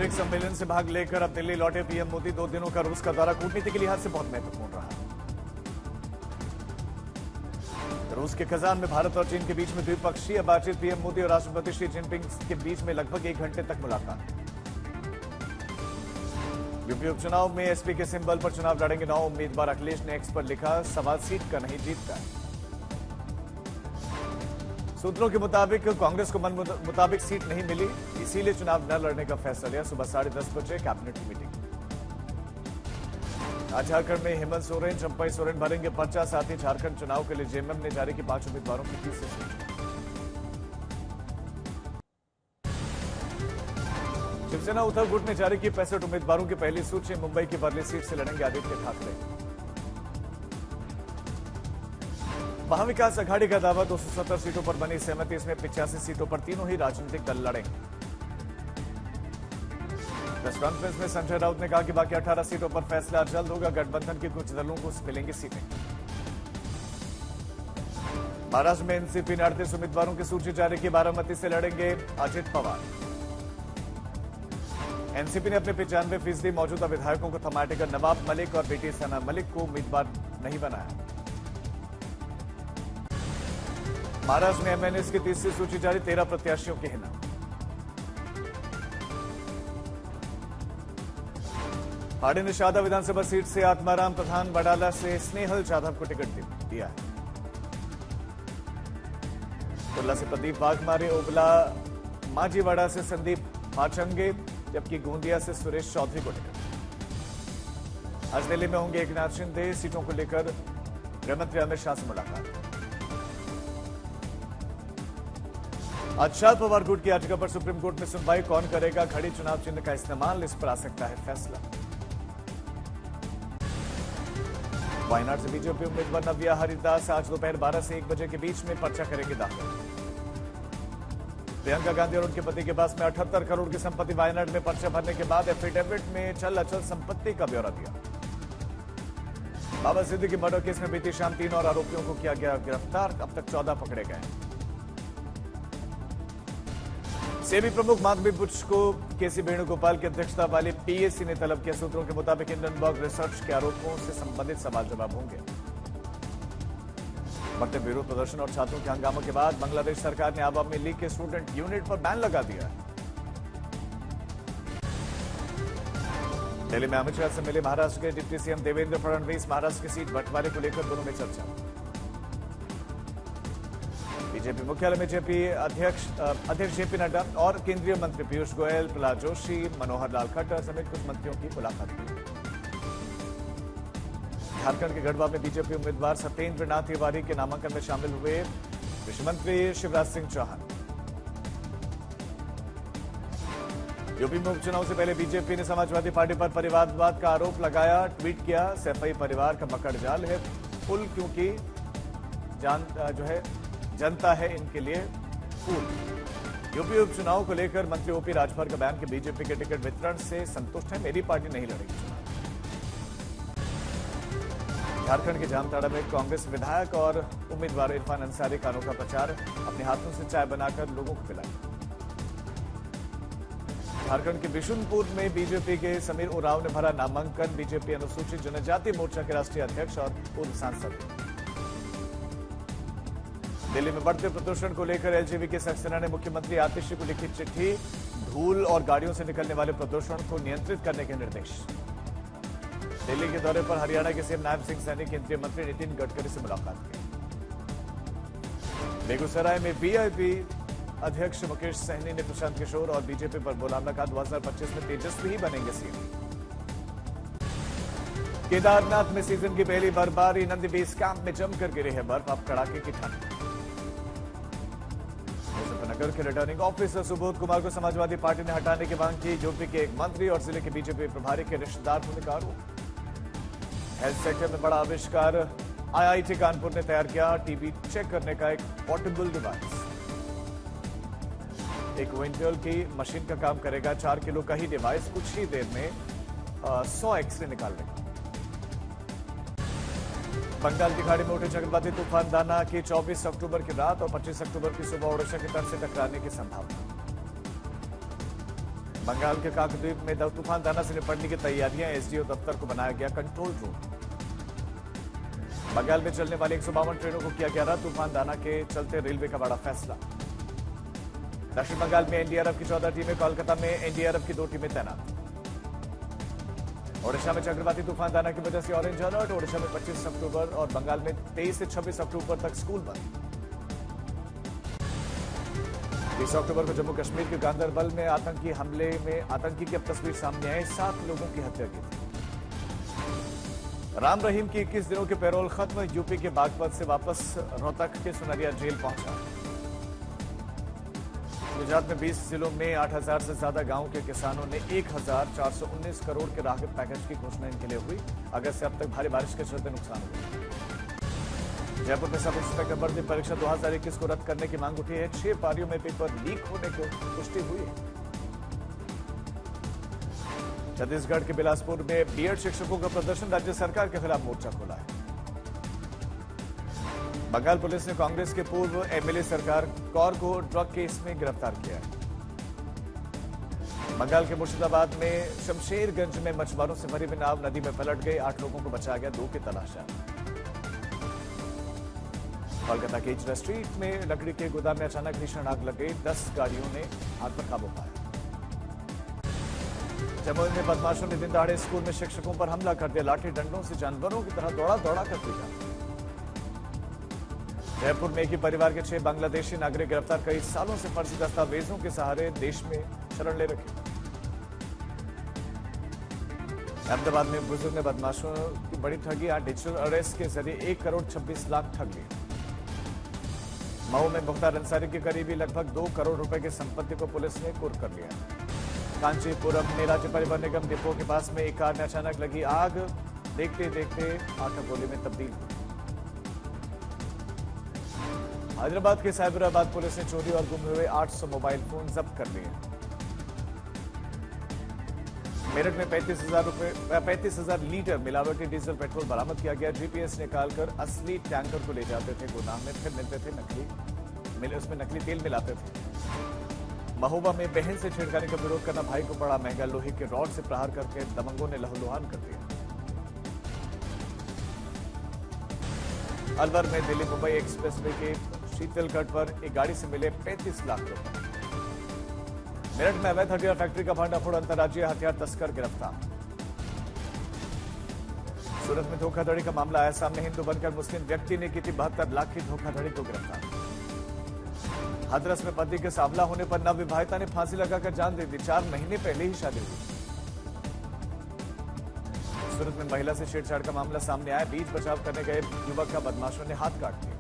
BRICS सम्मेलन से भाग लेकर अब दिल्ली लौटे पीएम मोदी। 2 दिनों का रूस का दौरा कूटनीति के लिहाज से बहुत महत्वपूर्ण रहा। रूस के कजान में भारत और चीन के बीच में द्विपक्षीय बातचीत। पीएम मोदी और राष्ट्रपति शी जिनपिंग के बीच में लगभग 1 घंटे तक मुलाकात। यूपी उपचुनाव में एसपी के सिंबल पर चुनाव लड़ेंगे 9 उम्मीदवार। अखिलेश ने एक्स पर लिखा, सवाल सीट का नहीं, जीत का। सूत्रों के मुताबिक कांग्रेस को मन मुताबिक सीट नहीं मिली, इसीलिए चुनाव न लड़ने का फैसला लिया। सुबह 10:30 बजे कैबिनेट की मीटिंग। आज झारखंड में हेमंत सोरेन, चंपई सोरेन भरेंगे पर्चा। साथ ही झारखंड चुनाव के लिए जेएमएम ने जारी की 5 उम्मीदवारों की तीसरी सूची। शिवसेना उद्धव गुट ने जारी की 65 उम्मीदवारों की पहली सूची। मुंबई की वर्ली सीट से लड़ेंगे आदित्य ठाकरे। महाविकास अघाड़ी का दावा, 270 सीटों पर बनी सहमति। इसमें 85 सीटों पर तीनों ही राजनीतिक दल लड़ेंगे। प्रेस कॉन्फ्रेंस में संजय राउत ने कहा कि बाकी 18 सीटों पर फैसला जल्द होगा। गठबंधन के कुछ दलों को मिलेंगी सीटें। महाराष्ट्र में एनसीपी ने 38 उम्मीदवारों की सूची जारी की। बारामती से लड़ेंगे अजित पवार। एनसीपी ने अपने 95% मौजूदा विधायकों को थमा टिकर नवाब मलिक और बेटी सना मलिक को उम्मीदवार नहीं बनाया। महाराष्ट्र में एमएनएस की तीसरी सूची जारी। 13 प्रत्याशियों के नाम। पार्टी ने शादा विधानसभा सीट से आत्माराम प्रधान, बडाला से स्नेहल जाधव को टिकट दिया है। कुल्ला से प्रदीप वाघमारे, ओबला माजीवाड़ा से संदीप माचंगे, जबकि गोंदिया से सुरेश चौधरी को टिकट। आज दिल्ली में होंगे एकनाथ शिंदे। सीटों को लेकर गृहमंत्री अमित शाह से मुलाकात। आज शरद पवार गुट की याचिका पर सुप्रीम कोर्ट में सुनवाई। कौन करेगा खड़ी चुनाव चिन्ह का इस्तेमाल, इस पर आ सकता है फैसला। वायनाड से बीजेपी उम्मीदवार नव्या हरिदास आज दोपहर 12 से 1 बजे के बीच में पर्चा करेंगे दाखिल। प्रियंका गांधी और उनके पति के पास में 78 करोड़ की संपत्ति। वायनाड में पर्चा भरने के बाद एफिडेविट में चल अचल संपत्ति का ब्यौरा दिया। बाबा सिद्दीकी मर्डर केस में बीती शाम 3 और आरोपियों को किया गया गिरफ्तार। अब तक 14 पकड़े गए। सेबी प्रमुख माधवी बुच को केसी वेणुगोपाल की अध्यक्षता वाली पीएसी ने तलब किया। सूत्रों के मुताबिक हिंडनबर्ग रिसर्च के आरोपों से संबंधित सवाल जवाब होंगे। बढ़ते विरोध प्रदर्शन और छात्रों के हंगामों के बाद बांग्लादेश सरकार ने आवामी लीग के स्टूडेंट यूनिट पर बैन लगा दिया। दिल्ली में अमित शाह से मिले महाराष्ट्र के डिप्टी सीएम देवेंद्र फडणवीस। महाराष्ट्र की सीट बंटवारे को लेकर दोनों में चर्चा। बीजेपी मुख्यालय में जेपी अध्यक्ष जेपी नड्डा और केंद्रीय मंत्री पीयूष गोयल, प्रहलाद जोशी, मनोहर लाल खट्टर समेत कुछ मंत्रियों की मुलाकात हुई। झारखंड के गढ़वा में बीजेपी उम्मीदवार सत्येंद्र नाथ तिवारी के नामांकन में शामिल हुए कृषि मंत्री शिवराज सिंह चौहान। यूपी में उपचुनाव से पहले बीजेपी ने समाजवादी पार्टी पर परिवारवाद का आरोप लगाया। ट्वीट किया, सैफई परिवार का मकड़ जाल है फुल, क्योंकि जनता है इनके लिए फूल। यूपी उपचुनाव को लेकर मंत्री ओपी राजभर का बयान कि बीजेपी के टिकट वितरण से संतुष्ट है, मेरी पार्टी नहीं लड़ेगी चुनाव। झारखंड के जामताड़ा में कांग्रेस विधायक और उम्मीदवार इरफान अंसारी का अनोखा प्रचार। अपने हाथों से चाय बनाकर लोगों को पिलाया। झारखंड के बिशुनपुर में बीजेपी के समीर उरांव ने भरा नामांकन। बीजेपी अनुसूचित जनजाति मोर्चा के राष्ट्रीय अध्यक्ष और पूर्व सांसद। दिल्ली में बढ़ते प्रदूषण को लेकर एलजेवी के सक्सेना ने मुख्यमंत्री आतिशी को लिखी चिट्ठी। धूल और गाड़ियों से निकलने वाले प्रदूषण को नियंत्रित करने के निर्देश। दिल्ली के दौरे पर हरियाणा के सीएम नायब सिंह सैनी केंद्रीय मंत्री नितिन गडकरी से मुलाकात की। बेगूसराय में वीआईपी अध्यक्ष मुकेश सहनी ने प्रशांत किशोर और बीजेपी पर बोला हमला। कहा 2025 में तेजस्वी ही बनेंगे सीएम। केदारनाथ में सीजन की पहली बर्फबारी। नंदी बेस कैंप में जमकर गिरी है बर्फ। अब कड़ाके की ठंड। मुजफ्फरनगर के रिटर्निंग ऑफिसर सुबोध कुमार को समाजवादी पार्टी ने हटाने की मांग की। यूपी के एक मंत्री और जिले के बीजेपी प्रभारी के रिश्तेदार होने का आरोप। हेल्थ सेक्टर में बड़ा आविष्कार आईआईटी कानपुर ने तैयार किया। टीबी चेक करने का एक पोर्टेबल डिवाइस। एक क्विंटल की मशीन का काम करेगा। 4 किलो का ही डिवाइस कुछ ही देर में 100 एक्सरे निकाल लेगा। बंगाल की खाड़ी में उठे चक्रवाती तूफान दाना की 24 अक्टूबर की रात और 25 अक्टूबर की सुबह ओडिशा के तट से टकराने की संभावना। बंगाल के काकद्वीप में तूफान दाना से निपटने की तैयारियां, एसडीओ दफ्तर को बनाया गया कंट्रोल रूम। बंगाल में चलने वाली 152 ट्रेनों को किया गया रद्द, तूफान दाना के चलते रेलवे का बड़ा फैसला। दक्षिण बंगाल में एनडीआरएफ की 14 टीमें, कोलकाता में एनडीआरएफ की 2 टीमें तैनात। ओडिशा में चक्रवाती तूफान दाना की वजह से ऑरेंज अलर्ट, ओडिशा में 25 अक्टूबर और बंगाल में 23 से 26 अक्टूबर तक स्कूल बंद। 20 अक्टूबर को जम्मू कश्मीर के गांदरबल में आतंकी हमले में आतंकी की अब तस्वीर सामने आई, 7 लोगों की हत्या की थी। राम रहीम की 21 दिनों के पैरोल खत्म, यूपी के बागपत से वापस रोहतक के सुनरिया जेल पहुंचा। गुजरात में 20 जिलों में 8000 से ज्यादा गांवों के किसानों ने 1419 करोड़ के राहत पैकेज की घोषणा इनके लिए हुई। अगस्त से अब तक भारी बारिश के चलते नुकसान हुआ। जयपुर में सब इंस्पेक्टर भर्ती परीक्षा 2021 को रद्द करने की मांग उठी है। 6 पारियों में पेपर लीक होने की पुष्टि हुई है। छत्तीसगढ़ के बिलासपुर में बीएड शिक्षकों का प्रदर्शन, राज्य सरकार के खिलाफ मोर्चा खोला है। बंगाल पुलिस ने कांग्रेस के पूर्व एमएलए सरकार कौर को ड्रग केस में गिरफ्तार किया है। बंगाल के मुर्शिदाबाद में शमशेरगंज में मछुआरों से भरी हुई नाव नदी में पलट गई, 8 लोगों को बचाया गया, 2 की तलाश है। कोलकाता के इचरा स्ट्रीट में लकड़ी के गोदाम में अचानक भीषण आग लग गई, 10 गाड़ियों ने आग पर काबू पाया। जमुई में बदमाशों ने दिन दहाड़े स्कूल में शिक्षकों पर हमला कर दिया, लाठी डंडों से जानवरों की तरह दौड़ा दौड़ा कर पीटा। जयपुर में एक ही परिवार के 6 बांग्लादेशी नागरिक गिरफ्तार, कई सालों से फर्जी दस्तावेजों के सहारे देश में शरण ले रखे। अहमदाबाद में बुजुर्ग ने बदमाशों की बड़ी ठगी, डिजिटल अरेस्ट के जरिए 1 करोड़ 26 लाख ठग लिए। मऊ में मुख्तार अंसारी के करीबी लगभग 2 करोड़ रुपए की संपत्ति को पुलिस ने कुर्क कर लिया। कांचीपुरम में राज्य परिवहन निगम डिपो के पास में एक कार में अचानक लगी आग, देखते देखते आग गोली में तब्दील हुई। हैदराबाद के साइबराबाद पुलिस ने चोरी और गुम हुए 800 मोबाइल फोन जब्त कर लिए। मेरठ में 35,000 लीटर मिलावटी डीजल पेट्रोल बरामद किया गया। जीपीएस निकालकर असली टैंकर को ले जाते थे गोदाम में, फिर मिलते थे उसमें नकली तेल मिलाते थे। महोबा में बहन से छेड़खानी का विरोध करना भाई को पड़ा महंगा, लोहे के रॉड से प्रहार करके दबंगों ने लहूलुहान कर दिया। अलवर में दिल्ली मुंबई एक्सप्रेसवे के शीतलगढ़ पर एक गाड़ी से मिले 35 लाख रुपए। मेरठ में अवैध हथियार फैक्ट्री का भंडाफोड़, अंतर्राज्यीय हथियार तस्कर गिरफ्तार। सूरत में धोखाधड़ी का मामला आया सामने, हिंदू बनकर मुस्लिम व्यक्ति ने की थी 72 लाख की धोखाधड़ी को गिरफ्तार। हाथरस में पति के सांवला होने पर नवविवाहिता ने फांसी लगाकर जान दे दी, 4 महीने पहले ही शादी हुई। सूरत में महिला से छेड़छाड़ का मामला सामने आया, बीच बचाव करने गए युवक का बदमाशों ने हाथ काट दिया।